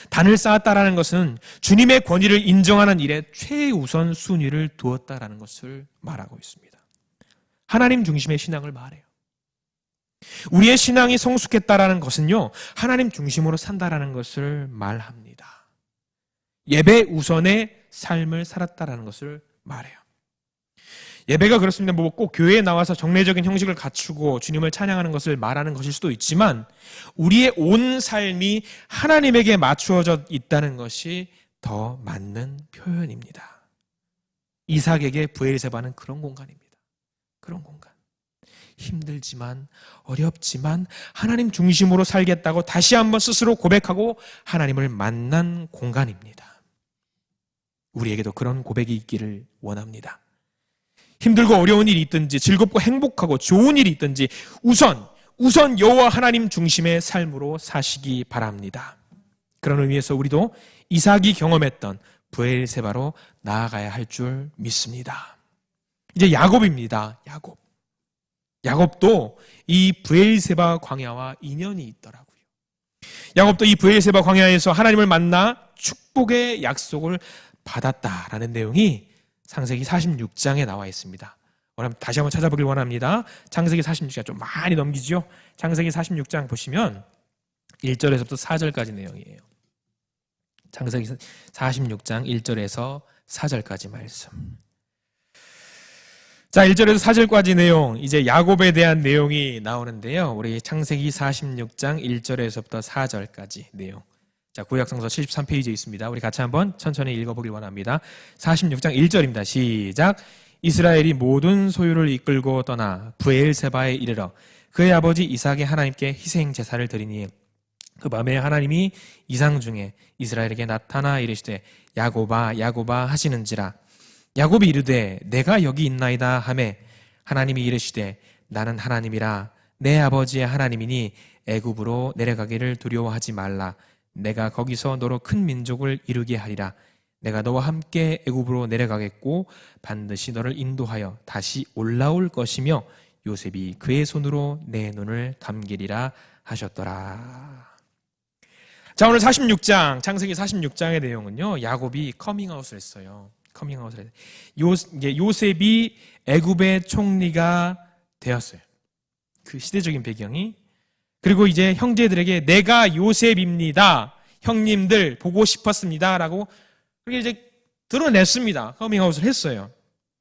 단을 쌓았다라는 것은 주님의 권위를 인정하는 일에 최우선 순위를 두었다라는 것을 말하고 있습니다. 하나님 중심의 신앙을 말해요. 우리의 신앙이 성숙했다라는 것은요, 하나님 중심으로 산다라는 것을 말합니다. 예배 우선의 삶을 살았다라는 것을 말해요. 예배가 그렇습니다. 꼭 교회에 나와서 정례적인 형식을 갖추고 주님을 찬양하는 것을 말하는 것일 수도 있지만 우리의 온 삶이 하나님에게 맞추어져 있다는 것이 더 맞는 표현입니다. 이삭에게 브엘세바는 그런 공간입니다. 그런 공간. 힘들지만 어렵지만 하나님 중심으로 살겠다고 다시 한번 스스로 고백하고 하나님을 만난 공간입니다. 우리에게도 그런 고백이 있기를 원합니다. 힘들고 어려운 일이 있든지 즐겁고 행복하고 좋은 일이 있든지 우선 여호와 하나님 중심의 삶으로 사시기 바랍니다. 그런 의미에서 우리도 이삭이 경험했던 브엘세바로 나아가야 할 줄 믿습니다. 이제 야곱입니다. 야곱도 이 브엘세바 광야와 인연이 있더라고요. 야곱도 이 브엘세바 광야에서 하나님을 만나 축복의 약속을 받았다라는 내용이 창세기 46장에 나와 있습니다. 다시 한번 찾아보길 원합니다. 창세기 46장 좀 많이 넘기죠. 창세기 46장 보시면 1절에서부터 4절까지 내용이에요. 창세기 46장 1절에서 4절까지 말씀. 자, 1절에서 4절까지 내용, 이제 야곱에 대한 내용이 나오는데요. 우리 창세기 46장 1절에서부터 4절까지 내용. 자, 구약성서 73페이지에 있습니다. 우리 같이 한번 천천히 읽어보길 원합니다. 46장 1절입니다. 시작. 이스라엘이 모든 소유를 이끌고 떠나 브엘세바에 이르러 그의 아버지 이삭의 하나님께 희생 제사를 드리니 그 밤에 하나님이 이상 중에 이스라엘에게 나타나 이르시되 야곱아 야곱아 하시는지라. 야곱이 이르되 내가 여기 있나이다 하매 하나님이 이르시되 나는 하나님이라 내 아버지의 하나님이니 애굽으로 내려가기를 두려워하지 말라. 내가 거기서 너로 큰 민족을 이루게 하리라. 내가 너와 함께 애굽으로 내려가겠고 반드시 너를 인도하여 다시 올라올 것이며 요셉이 그의 손으로 내 눈을 감기리라 하셨더라. 자, 오늘 46장 창세기 46장의 내용은요, 야곱이 커밍아웃을 했어요. 커밍아웃을 했어요. 요셉이 애굽의 총리가 되었어요. 그 시대적인 배경이. 그리고 이제 형제들에게 내가 요셉입니다. 형님들 보고 싶었습니다. 라고 그렇게 이제 드러냈습니다. 커밍아웃을 했어요.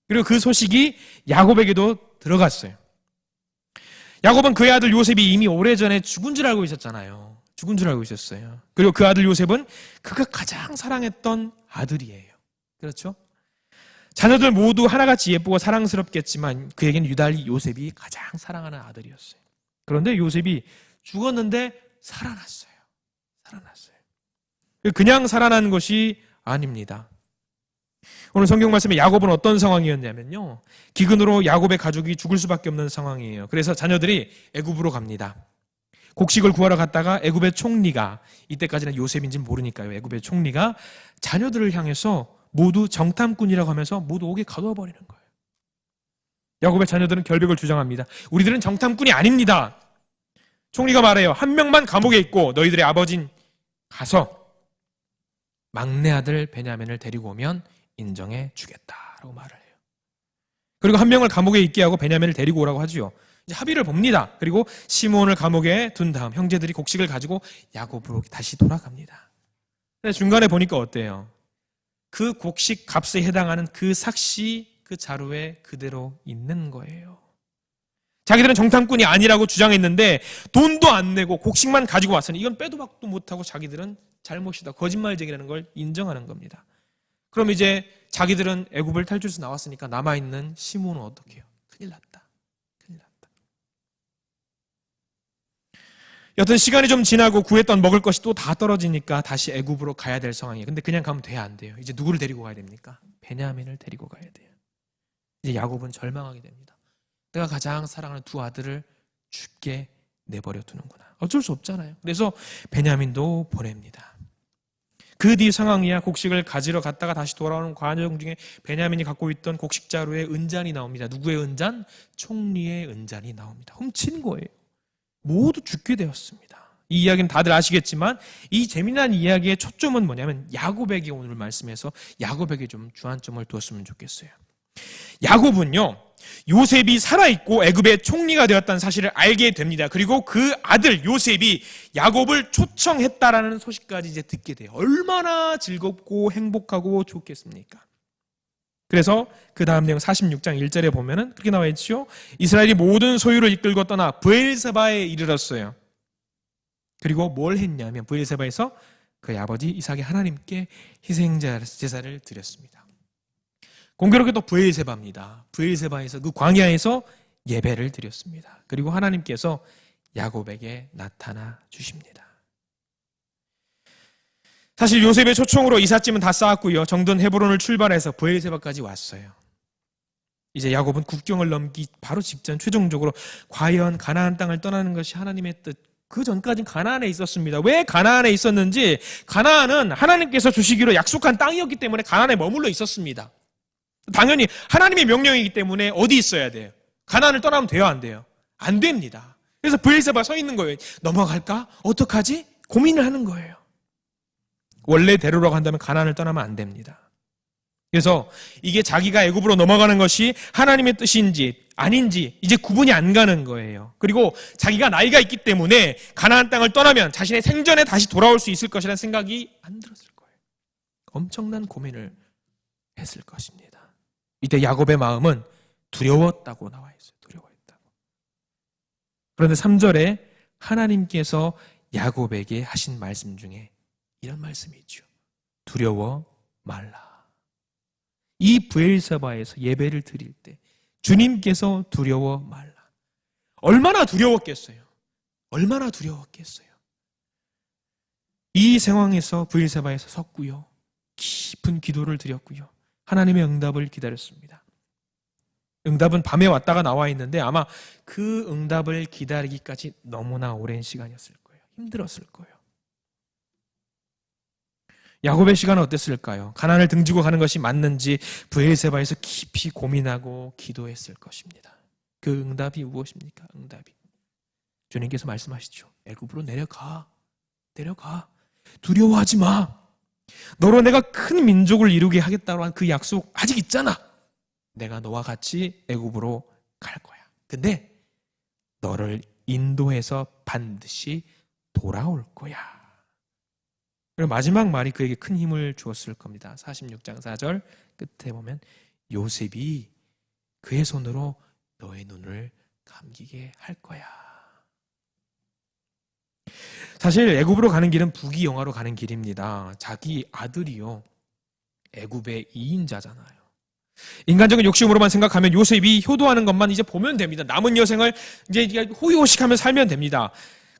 그리고 그 소식이 야곱에게도 들어갔어요. 야곱은 그의 아들 요셉이 이미 오래전에 죽은 줄 알고 있었잖아요. 죽은 줄 알고 있었어요. 그리고 그 아들 요셉은 그가 가장 사랑했던 아들이에요. 그렇죠? 자녀들 모두 하나같이 예쁘고 사랑스럽겠지만 그에게는 유달리 요셉이 가장 사랑하는 아들이었어요. 그런데 요셉이 죽었는데 살아났어요. 그냥 살아난 것이 아닙니다. 오늘 성경 말씀에 야곱은 어떤 상황이었냐면요, 기근으로 야곱의 가족이 죽을 수밖에 없는 상황이에요. 그래서 자녀들이 애굽으로 갑니다. 곡식을 구하러 갔다가 애굽의 총리가, 이때까지는 요셉인지는 모르니까요, 애굽의 총리가 자녀들을 향해서 모두 정탐꾼이라고 하면서 모두 옥에 가둬 버리는 거예요. 야곱의 자녀들은 결백을 주장합니다. 우리들은 정탐꾼이 아닙니다. 총리가 말해요. 한 명만 감옥에 있고 너희들의 아버진 가서 막내 아들 베냐민을 데리고 오면 인정해 주겠다라고 말을 해요. 그리고 한 명을 감옥에 있게 하고 베냐민을 데리고 오라고 하지요. 이제 합의를 봅니다. 그리고 시므온을 감옥에 둔 다음 형제들이 곡식을 가지고 야곱으로 다시 돌아갑니다. 근데 중간에 보니까 어때요? 그 곡식 값에 해당하는 그 삭시 그 자루에 그대로 있는 거예요. 자기들은 정탐꾼이 아니라고 주장했는데 돈도 안 내고 곡식만 가지고 왔으니 이건 빼도 박도 못하고 자기들은 잘못이다, 거짓말쟁이라는 걸 인정하는 겁니다. 그럼 이제 자기들은 애굽을 탈출해서 나왔으니까 남아있는 시므온은 어떻게 해요? 큰일 났다. 여튼 시간이 좀 지나고 구했던 먹을 것이 또 다 떨어지니까 다시 애굽으로 가야 될 상황이에요. 근데 그냥 가면 돼야 안 돼요. 이제 누구를 데리고 가야 됩니까? 베냐민을 데리고 가야 돼요. 이제 야곱은 절망하게 됩니다. 내가 가장 사랑하는 두 아들을 죽게 내버려 두는구나. 어쩔 수 없잖아요. 그래서 베냐민도 보냅니다. 그 뒤 상황이야 곡식을 가지러 갔다가 다시 돌아오는 과정 중에 베냐민이 갖고 있던 곡식 자루에 은잔이 나옵니다. 누구의 은잔? 총리의 은잔이 나옵니다. 훔친 거예요. 모두 죽게 되었습니다. 이 이야기는 다들 아시겠지만 이 재미난 이야기의 초점은 뭐냐면 야곱에게 오늘 말씀에서 야곱에게 좀 주안점을 두었으면 좋겠어요. 야곱은요, 요셉이 살아있고 애굽의 총리가 되었다는 사실을 알게 됩니다. 그리고 그 아들 요셉이 야곱을 초청했다라는 소식까지 이제 듣게 돼요. 얼마나 즐겁고 행복하고 좋겠습니까? 그래서 그 다음 내용 46장 1절에 보면은 그렇게 나와 있죠. 이스라엘이 모든 소유를 이끌고 떠나 브엘세바에 이르렀어요. 그리고 뭘 했냐면 브엘세바에서 그의 아버지 이삭의 하나님께 희생제사를 드렸습니다. 공교롭게 또 브엘세바입니다. 브엘세바에서 그 광야에서 예배를 드렸습니다. 그리고 하나님께서 야곱에게 나타나 주십니다. 사실 요셉의 초청으로 이삿짐은 다 쌓았고요. 정든 헤브론을 출발해서 브엘세바까지 왔어요. 이제 야곱은 국경을 넘기 바로 직전 최종적으로 과연 가나안 땅을 떠나는 것이 하나님의 뜻. 그 전까지는 가나안에 있었습니다. 왜 가나안에 있었는지, 가나안은 하나님께서 주시기로 약속한 땅이었기 때문에 가나안에 머물러 있었습니다. 당연히 하나님의 명령이기 때문에 어디 있어야 돼요? 가나안을 떠나면 돼요, 안 돼요? 안 됩니다. 그래서 브엘세바 서 있는 거예요. 넘어갈까? 어떡하지? 고민을 하는 거예요. 원래대로라고 한다면 가나안을 떠나면 안 됩니다. 그래서 이게 자기가 애굽으로 넘어가는 것이 하나님의 뜻인지 아닌지 이제 구분이 안 가는 거예요. 그리고 자기가 나이가 있기 때문에 가나안 땅을 떠나면 자신의 생전에 다시 돌아올 수 있을 것이라는 생각이 안 들었을 거예요. 엄청난 고민을 했을 것입니다. 이때 야곱의 마음은 두려웠다고 나와 있어요. 두려워했다고. 그런데 3절에 하나님께서 야곱에게 하신 말씀 중에 이런 말씀이 있죠. 두려워 말라. 이 브엘세바에서 예배를 드릴 때 주님께서 두려워 말라. 얼마나 두려웠겠어요. 얼마나 두려웠겠어요. 이 상황에서 브엘세바에서 섰고요. 깊은 기도를 드렸고요. 하나님의 응답을 기다렸습니다. 응답은 밤에 왔다가 나와 있는데 아마 그 응답을 기다리기까지 너무나 오랜 시간이었을 거예요. 힘들었을 거예요. 야곱의 시간은 어땠을까요? 가나안을 등지고 가는 것이 맞는지 브엘세바에서 깊이 고민하고 기도했을 것입니다. 그 응답이 무엇입니까? 응답이 주님께서 말씀하시죠. 애굽으로 내려가. 두려워하지 마. 너로 내가 큰 민족을 이루게 하겠다고 한 그 약속 아직 있잖아. 내가 너와 같이 애굽으로 갈 거야. 근데 너를 인도해서 반드시 돌아올 거야. 그리고 마지막 말이 그에게 큰 힘을 주었을 겁니다. 46장 4절 끝에 보면 요셉이 그의 손으로 너의 눈을 감기게 할 거야. 사실 애굽으로 가는 길은 부귀영화로 가는 길입니다. 자기 아들이요, 애굽의 2인자잖아요. 인간적인 욕심으로만 생각하면 요셉이 효도하는 것만 이제 보면 됩니다. 남은 여생을 이제 호의호식하며 살면 됩니다.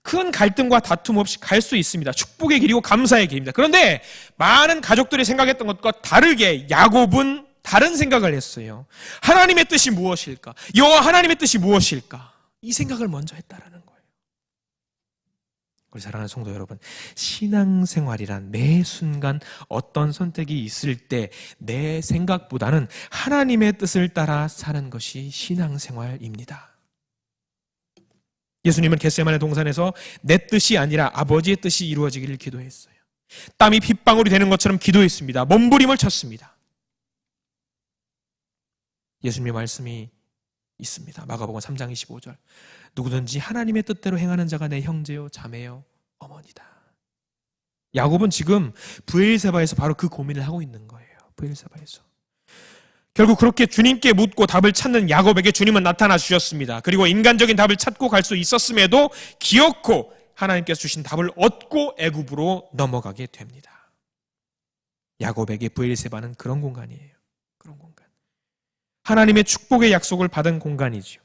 큰 갈등과 다툼 없이 갈 수 있습니다. 축복의 길이고 감사의 길입니다. 그런데 많은 가족들이 생각했던 것과 다르게 야곱은 다른 생각을 했어요. 하나님의 뜻이 무엇일까? 여호와 하나님의 뜻이 무엇일까? 이 생각을 먼저 했다라는 거예요. 우리 사랑하는 성도 여러분, 신앙생활이란 매 순간 어떤 선택이 있을 때 내 생각보다는 하나님의 뜻을 따라 사는 것이 신앙생활입니다. 예수님은 겟세마네 동산에서 내 뜻이 아니라 아버지의 뜻이 이루어지기를 기도했어요. 땀이 핏방울이 되는 것처럼 기도했습니다. 몸부림을 쳤습니다. 예수님의 말씀이 있습니다. 마가복음 3장 25절. 누구든지 하나님의 뜻대로 행하는 자가 내 형제요 자매요 어머니다. 야곱은 지금 브엘세바에서 바로 그 고민을 하고 있는 거예요. 브엘세바에서. 결국 그렇게 주님께 묻고 답을 찾는 야곱에게 주님은 나타나 주셨습니다. 그리고 인간적인 답을 찾고 갈 수 있었음에도 기어코 하나님께서 주신 답을 얻고 애굽으로 넘어가게 됩니다. 야곱에게 브엘세바는 그런 공간이에요. 그런 공간. 하나님의 축복의 약속을 받은 공간이죠.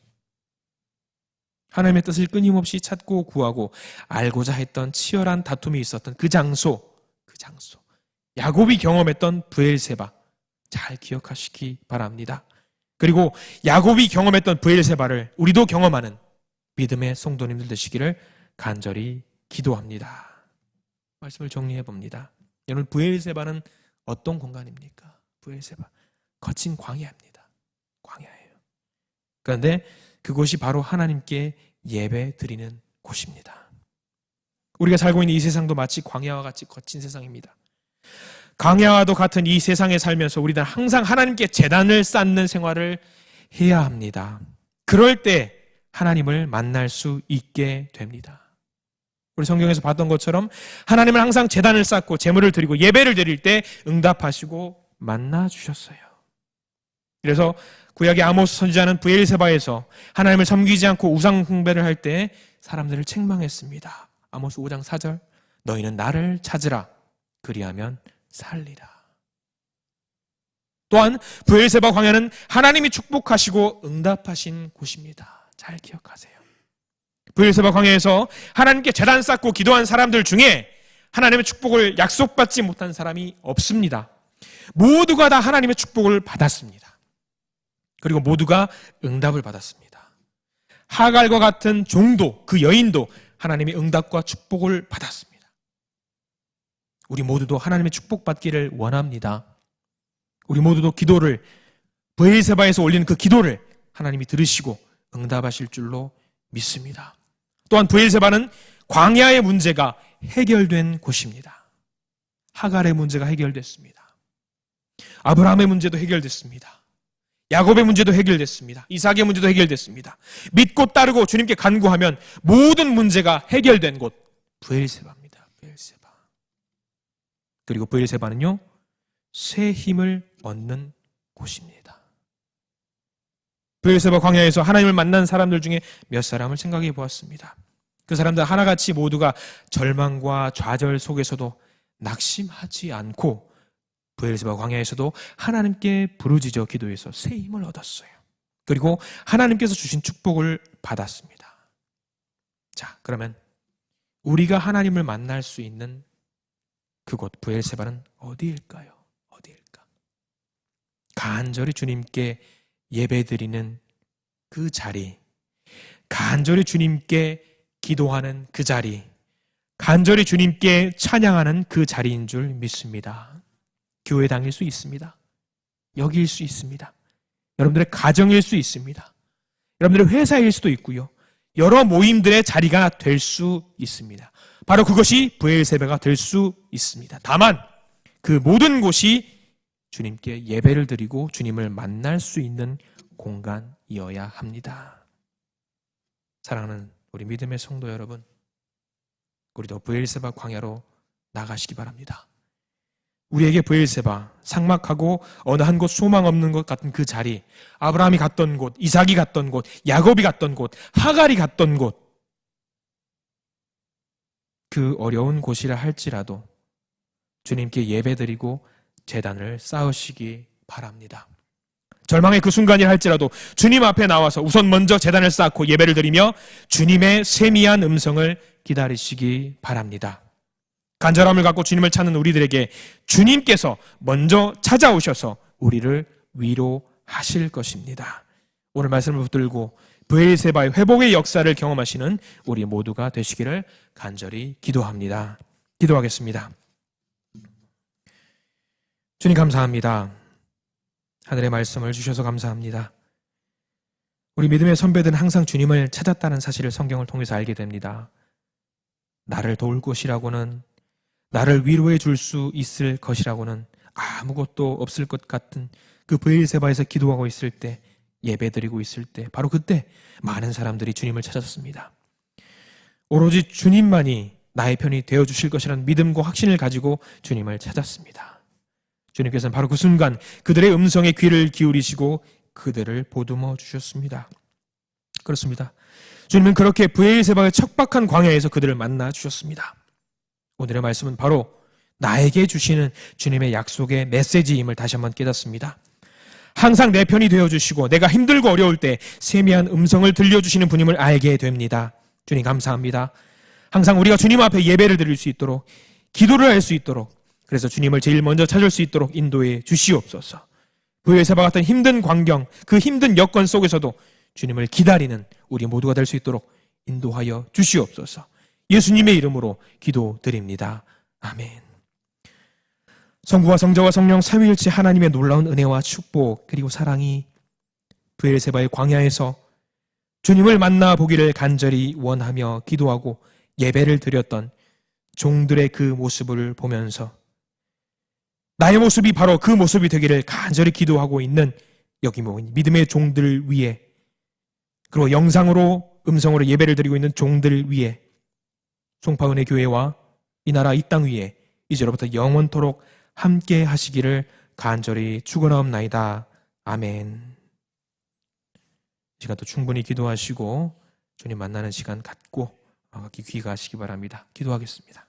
하나님의 뜻을 끊임없이 찾고 구하고 알고자 했던 치열한 다툼이 있었던 그 장소. 야곱이 경험했던 브엘세바. 잘 기억하시기 바랍니다. 그리고 야곱이 경험했던 브엘세바를 우리도 경험하는 믿음의 성도님들 되시기를 간절히 기도합니다. 말씀을 정리해 봅니다. 여러분, 브엘세바는 어떤 공간입니까? 브엘세바, 거친 광야입니다. 광야예요. 그런데 그곳이 바로 하나님께 예배 드리는 곳입니다. 우리가 살고 있는 이 세상도 마치 광야와 같이 거친 세상입니다. 광야와도 같은 이 세상에 살면서 우리는 항상 하나님께 제단을 쌓는 생활을 해야 합니다. 그럴 때 하나님을 만날 수 있게 됩니다. 우리 성경에서 봤던 것처럼 하나님은 항상 제단을 쌓고 제물을 드리고 예배를 드릴 때 응답하시고 만나 주셨어요. 그래서 구약의 아모스 선지자는 브엘세바에서 하나님을 섬기지 않고 우상 숭배를 할 때 사람들을 책망했습니다. 아모스 5장 4절, 너희는 나를 찾으라, 그리하면 살리라. 또한 브엘세바 광야는 하나님이 축복하시고 응답하신 곳입니다. 잘 기억하세요. 브엘세바 광야에서 하나님께 제단 쌓고 기도한 사람들 중에 하나님의 축복을 약속받지 못한 사람이 없습니다. 모두가 다 하나님의 축복을 받았습니다. 그리고 모두가 응답을 받았습니다. 하갈과 같은 종도, 그 여인도 하나님의 응답과 축복을 받았습니다. 우리 모두도 하나님의 축복받기를 원합니다. 우리 모두도 기도를, 브엘세바에서 올리는 그 기도를 하나님이 들으시고 응답하실 줄로 믿습니다. 또한 브엘세바는 광야의 문제가 해결된 곳입니다. 하갈의 문제가 해결됐습니다. 아브라함의 문제도 해결됐습니다. 야곱의 문제도 해결됐습니다. 이삭의 문제도 해결됐습니다. 믿고 따르고 주님께 간구하면 모든 문제가 해결된 곳, 브엘세바입니다. 브엘세바. 그리고 브엘세바는요, 새 힘을 얻는 곳입니다. 브엘세바 광야에서 하나님을 만난 사람들 중에 몇 사람을 생각해 보았습니다. 그 사람들 하나같이 모두가 절망과 좌절 속에서도 낙심하지 않고 브엘세바 광야에서도 하나님께 부르짖어 기도해서 새 힘을 얻었어요. 그리고 하나님께서 주신 축복을 받았습니다. 자, 그러면 우리가 하나님을 만날 수 있는 그곳 브엘세바는 어디일까요? 어디일까? 간절히 주님께 예배드리는 그 자리, 간절히 주님께 기도하는 그 자리, 간절히 주님께 찬양하는 그 자리인 줄 믿습니다. 교회당일 수 있습니다. 여기일 수 있습니다. 여러분들의 가정일 수 있습니다. 여러분들의 회사일 수도 있고요. 여러 모임들의 자리가 될 수 있습니다. 바로 그것이 브엘세바가 될 수 있습니다. 다만 그 모든 곳이 주님께 예배를 드리고 주님을 만날 수 있는 공간이어야 합니다. 사랑하는 우리 믿음의 성도 여러분, 우리도 브엘세바 광야로 나가시기 바랍니다. 우리에게 브엘세바, 삭막하고 어느 한 곳 소망 없는 것 같은 그 자리, 아브라함이 갔던 곳, 이삭이 갔던 곳, 야곱이 갔던 곳, 하갈이 갔던 곳, 그 어려운 곳이라 할지라도 주님께 예배드리고 제단을 쌓으시기 바랍니다. 절망의 그 순간이라 할지라도 주님 앞에 나와서 우선 먼저 제단을 쌓고 예배를 드리며 주님의 세미한 음성을 기다리시기 바랍니다. 간절함을 갖고 주님을 찾는 우리들에게 주님께서 먼저 찾아오셔서 우리를 위로하실 것입니다. 오늘 말씀을 붙들고 브엘세바의 회복의 역사를 경험하시는 우리 모두가 되시기를 간절히 기도합니다. 기도하겠습니다. 주님 감사합니다. 하늘의 말씀을 주셔서 감사합니다. 우리 믿음의 선배들은 항상 주님을 찾았다는 사실을 성경을 통해서 알게 됩니다. 나를 도울 것이라고는, 나를 위로해 줄 수 있을 것이라고는 아무것도 없을 것 같은 그 브엘세바에서 기도하고 있을 때, 예배드리고 있을 때, 바로 그때 많은 사람들이 주님을 찾았습니다. 오로지 주님만이 나의 편이 되어주실 것이라는 믿음과 확신을 가지고 주님을 찾았습니다. 주님께서는 바로 그 순간 그들의 음성에 귀를 기울이시고 그들을 보듬어 주셨습니다. 그렇습니다. 주님은 그렇게 브엘세바의 척박한 광야에서 그들을 만나 주셨습니다. 오늘의 말씀은 바로 나에게 주시는 주님의 약속의 메시지임을 다시 한번 깨닫습니다. 항상 내 편이 되어주시고 내가 힘들고 어려울 때 세미한 음성을 들려주시는 분임을 알게 됩니다. 주님 감사합니다. 항상 우리가 주님 앞에 예배를 드릴 수 있도록, 기도를 할 수 있도록, 그래서 주님을 제일 먼저 찾을 수 있도록 인도해 주시옵소서. 브엘세바 같은 힘든 광경, 그 힘든 여건 속에서도 주님을 기다리는 우리 모두가 될 수 있도록 인도하여 주시옵소서. 예수님의 이름으로 기도드립니다. 아멘. 성부와 성자와 성령 삼위일체 하나님의 놀라운 은혜와 축복 그리고 사랑이 브엘세바의 광야에서 주님을 만나보기를 간절히 원하며 기도하고 예배를 드렸던 종들의 그 모습을 보면서 나의 모습이 바로 그 모습이 되기를 간절히 기도하고 있는 여기 모인 믿음의 종들 위에, 그리고 영상으로 음성으로 예배를 드리고 있는 종들 위에, 송파은혜 교회와 이 나라 이 땅 위에 이제로부터 영원토록 함께 하시기를 간절히 축원하옵나이다. 아멘. 이 시간도 충분히 기도하시고 주님 만나는 시간 갖고 귀가하시기 바랍니다. 기도하겠습니다.